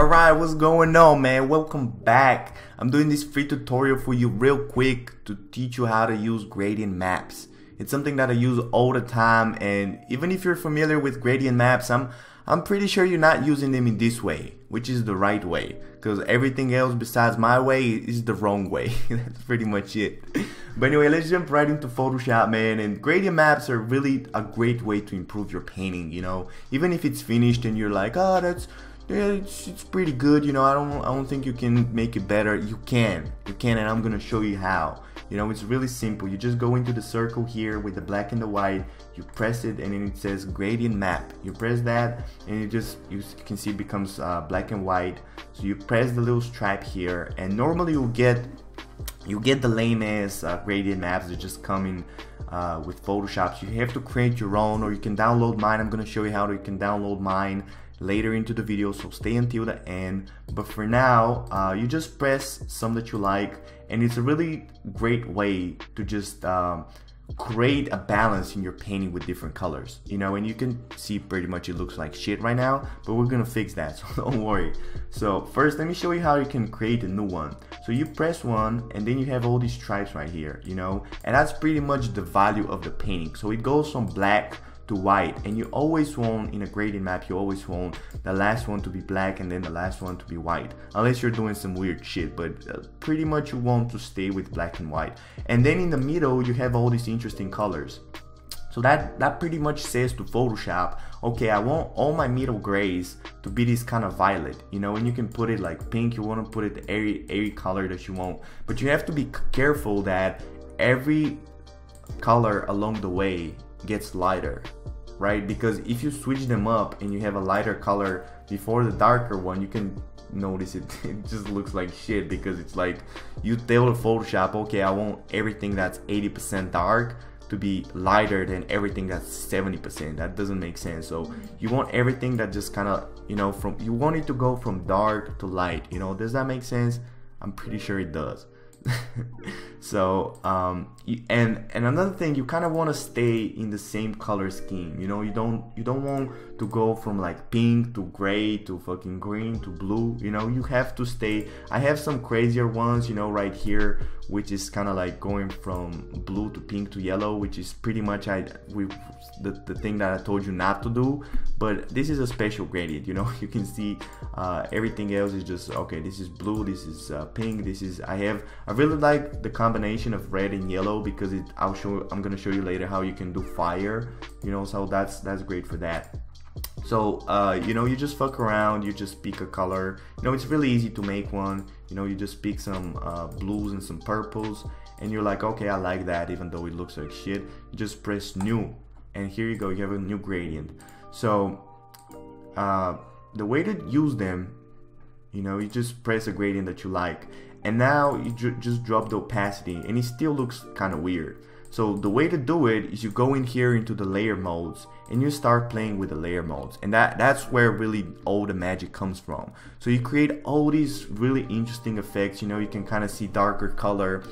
Alright, what's going on, man? Welcome back. I'm doing this free tutorial for you real quick to teach you how to use gradient maps. It's something that I use all the time, and even if you're familiar with gradient maps, I'm pretty sure you're not using them in this way, which is the right way, because everything else besides my way is the wrong way. That's pretty much it. But anyway, let's jump right into Photoshop, man. And gradient maps are really a great way to improve your painting, you know. Even if it's finished and you're like, oh, it's pretty good, you know, I don't think you can make it better. You can, and I'm gonna show you how. You know, it's really simple. You just go into the circle here with the black and the white, you press it, and then it says gradient map. You press that, and you can see it becomes black and white. So you press the little stripe here, and normally you get the lame ass gradient maps that just come in with Photoshop. So you have to create your own, or you can download mine. I'm gonna show you how you can download mine later into the video, so stay until the end. But for now, you just press some that you like, and it's a really great way to just create a balance in your painting with different colors, you know. And you can see pretty much it looks like shit right now, but we're gonna fix that, so don't worry. So first, let me show you how you can create a new one. So you press one, and then you have all these stripes right here, you know, and that's pretty much the value of the painting. So it goes from black to white, and you always want, in a gradient map, you always want the last one to be black and then the last one to be white, unless you're doing some weird shit, but pretty much you want to stay with black and white. And then in the middle you have all these interesting colors. So that pretty much says to Photoshop, okay, I want all my middle grays to be this kind of violet, you know. And you can put it like pink, you want to put it every color that you want, but you have to be careful that every color along the way gets lighter, right? Because if you switch them up and you have a lighter color before the darker one, you can notice it just looks like shit, because it's like you tell the Photoshop, okay, I want everything that's 80% dark to be lighter than everything that's 70%. That doesn't make sense. So you want everything that just kind of, you know, you want it to go from dark to light, you know. Does that make sense? I'm pretty sure it does. So and another thing, you kind of want to stay in the same color scheme, you know. You don't want to go from like pink to gray to fucking green to blue, you know. You have to stay. I have some crazier ones, you know, right here, which is kind of like going from blue to pink to yellow, which is pretty much the thing that I told you not to do. But this is a special gradient, you know. You can see everything else is just, okay, this is blue, this is pink, this is, I really like the combination of red and yellow, because I'm gonna show you later how you can do fire, you know. So that's great for that. So you know, you just fuck around, you just pick a color, you know. It's really easy to make one, you know. You just pick some blues and some purples, and you're like, okay, I like that, even though it looks like shit. You just press new, and here you go, you have a new gradient. So the way to use them, you know, you just press a gradient that you like, and now you just drop the opacity, and it still looks kind of weird. So the way to do it is you go in here into the layer modes, and you start playing with the layer modes, and that's where really all the magic comes from. So you create all these really interesting effects, you know. You can kind of see darker color.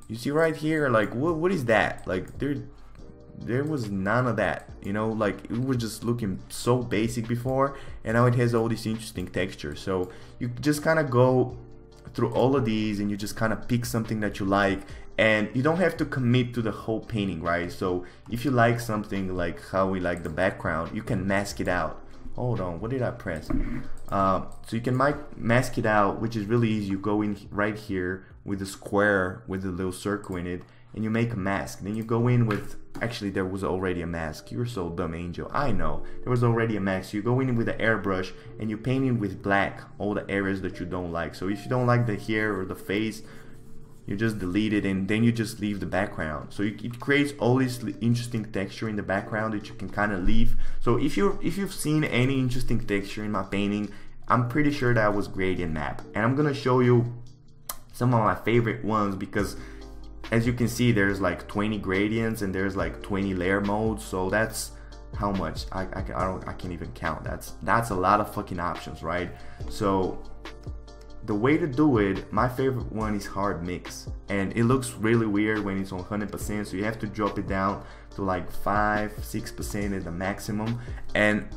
You see right here, like what is that? Like there was none of that, you know. Like it was just looking so basic before, and now it has all this interesting texture. So you just kind of go through all of these, and you just kind of pick something that you like, and you don't have to commit to the whole painting, right? So if you like something, like how we like the background, you can mask it out. Hold on, what did I press? So you can mask it out, which is really easy. You go in right here with the square with a little circle in it, and you make a mask. Then you go in with, actually there was already a mask. You're so dumb, Angel. I know, there was already a mask. So you go in with the airbrush, and you paint in with black all the areas that you don't like. So if you don't like the hair or the face, you just delete it, and then you just leave the background. So it creates all this interesting texture in the background that you can kind of leave. So if you've seen any interesting texture in my painting, I'm pretty sure that was gradient map, and I'm gonna show you some of my favorite ones, because as you can see, there's like 20 gradients, and there's like 20 layer modes. So that's how much I can't even count. That's a lot of fucking options, right? So the way to do it, my favorite one is hard mix, and it looks really weird when it's on 100%, so you have to drop it down to like 5-6% at the maximum. And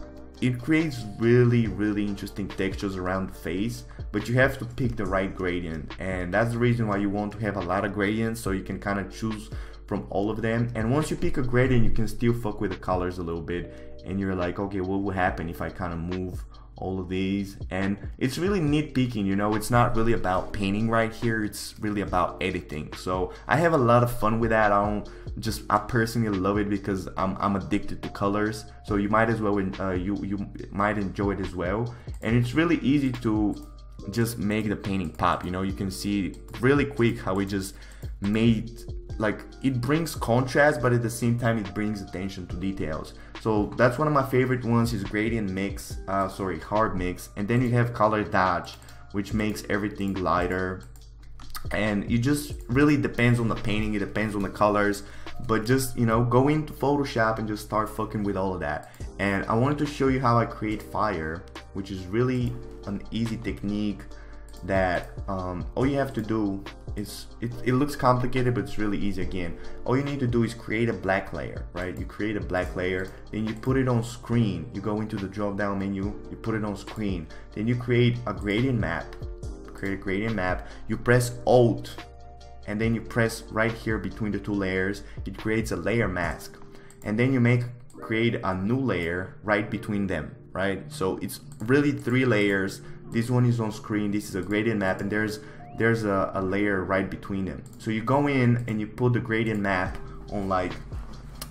it creates really interesting textures around the face, but you have to pick the right gradient, and that's the reason why you want to have a lot of gradients, so you can kind of choose from all of them. And once you pick a gradient, you can still fuck with the colors a little bit, and you're like, okay, what will happen if I kind of move all of these? And it's really nitpicking, you know, it's not really about painting right here, it's really about editing. So I have a lot of fun with that. I personally love it because I'm addicted to colors, so you might as well you might enjoy it as well. And it's really easy to just make the painting pop, you know. You can see really quick how it just made, like, it brings contrast, but at the same time it brings attention to details. So that's one of my favorite ones, is gradient mix, hard mix. And then you have color dodge, which makes everything lighter. And it just really depends on the painting, it depends on the colors, but just, you know, go into Photoshop and just start fucking with all of that. And I wanted to show you how I create fire, which is really an easy technique that all you have to do is, it looks complicated, but it's really easy. Again, all you need to do is create a black layer, right? You create a black layer, then you put it on screen. You go into the drop down menu, you put it on screen, then you create a gradient map. Create a gradient map, you press Alt, and then you press right here between the two layers. It creates a layer mask, and then you create a new layer right between them, right? So it's really 3 layers. This one is on screen, this is a gradient map, and there's a layer right between them. So you go in and you put the gradient map on like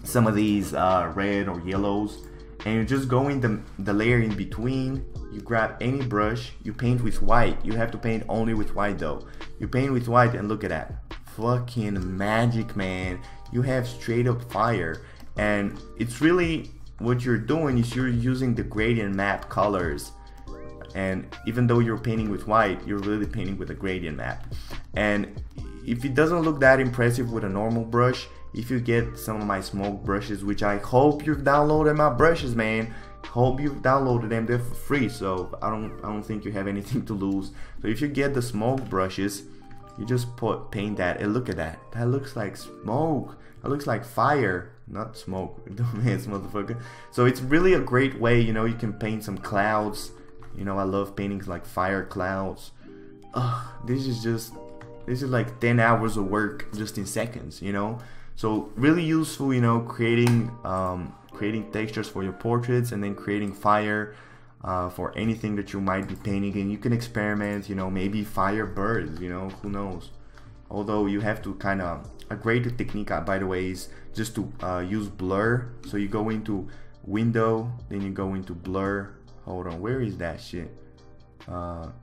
some of these red or yellows, and you just go in the layer in between. You grab any brush, you paint with white. You have to paint only with white though. You paint with white, and look at that. Fucking magic, man. You have straight up fire. And it's really, what you're doing is you're using the gradient map colors. And even though you're painting with white, you're really painting with a gradient map. And if it doesn't look that impressive with a normal brush, if you get some of my smoke brushes, which I hope you've downloaded my brushes, man. Hope you've downloaded them, they're for free, so I don't think you have anything to lose. So if you get the smoke brushes, you just paint that, and look at that. That looks like smoke. That looks like fire, not smoke. Dumbass motherfucker. So it's really a great way, you know. You can paint some clouds. You know, I love painting like fire clouds. This is like 10 hours of work just in seconds, you know. So really useful, you know, creating textures for your portraits, and then creating fire for anything that you might be painting. And you can experiment, you know, maybe fire birds, you know, who knows. Although you have to kind of, a great technique by the way is just to use blur. So you go into window, then you go into blur. Hold on, where is that shit?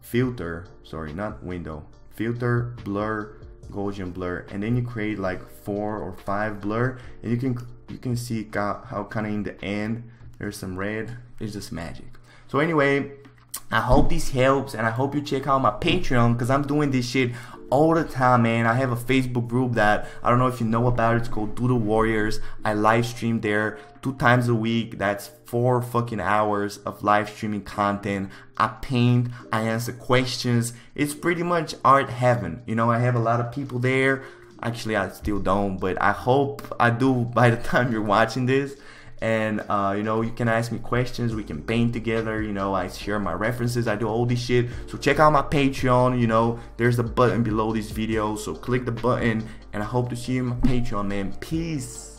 Filter, sorry, not window, filter, blur, Gaussian blur, and then you create like 4 or 5 blur, and you can see how kind of in the end there's some red. It's just magic. So anyway, I hope this helps, and I hope you check out my Patreon, because I'm doing this shit all the time, man. I have a Facebook group that I don't know if you know about. It's called Doodle Warriors. I live stream there 2 times a week. That's 4 fucking hours of live streaming content. I paint, I answer questions. It's pretty much art heaven. You know, I have a lot of people there. Actually, I still don't, but I hope I do by the time you're watching this. And you know, you can ask me questions, we can paint together, you know, I share my references, I do all this shit. So check out my Patreon, you know, there's the button below this video, so click the button, and I hope to see you in my Patreon, man. Peace.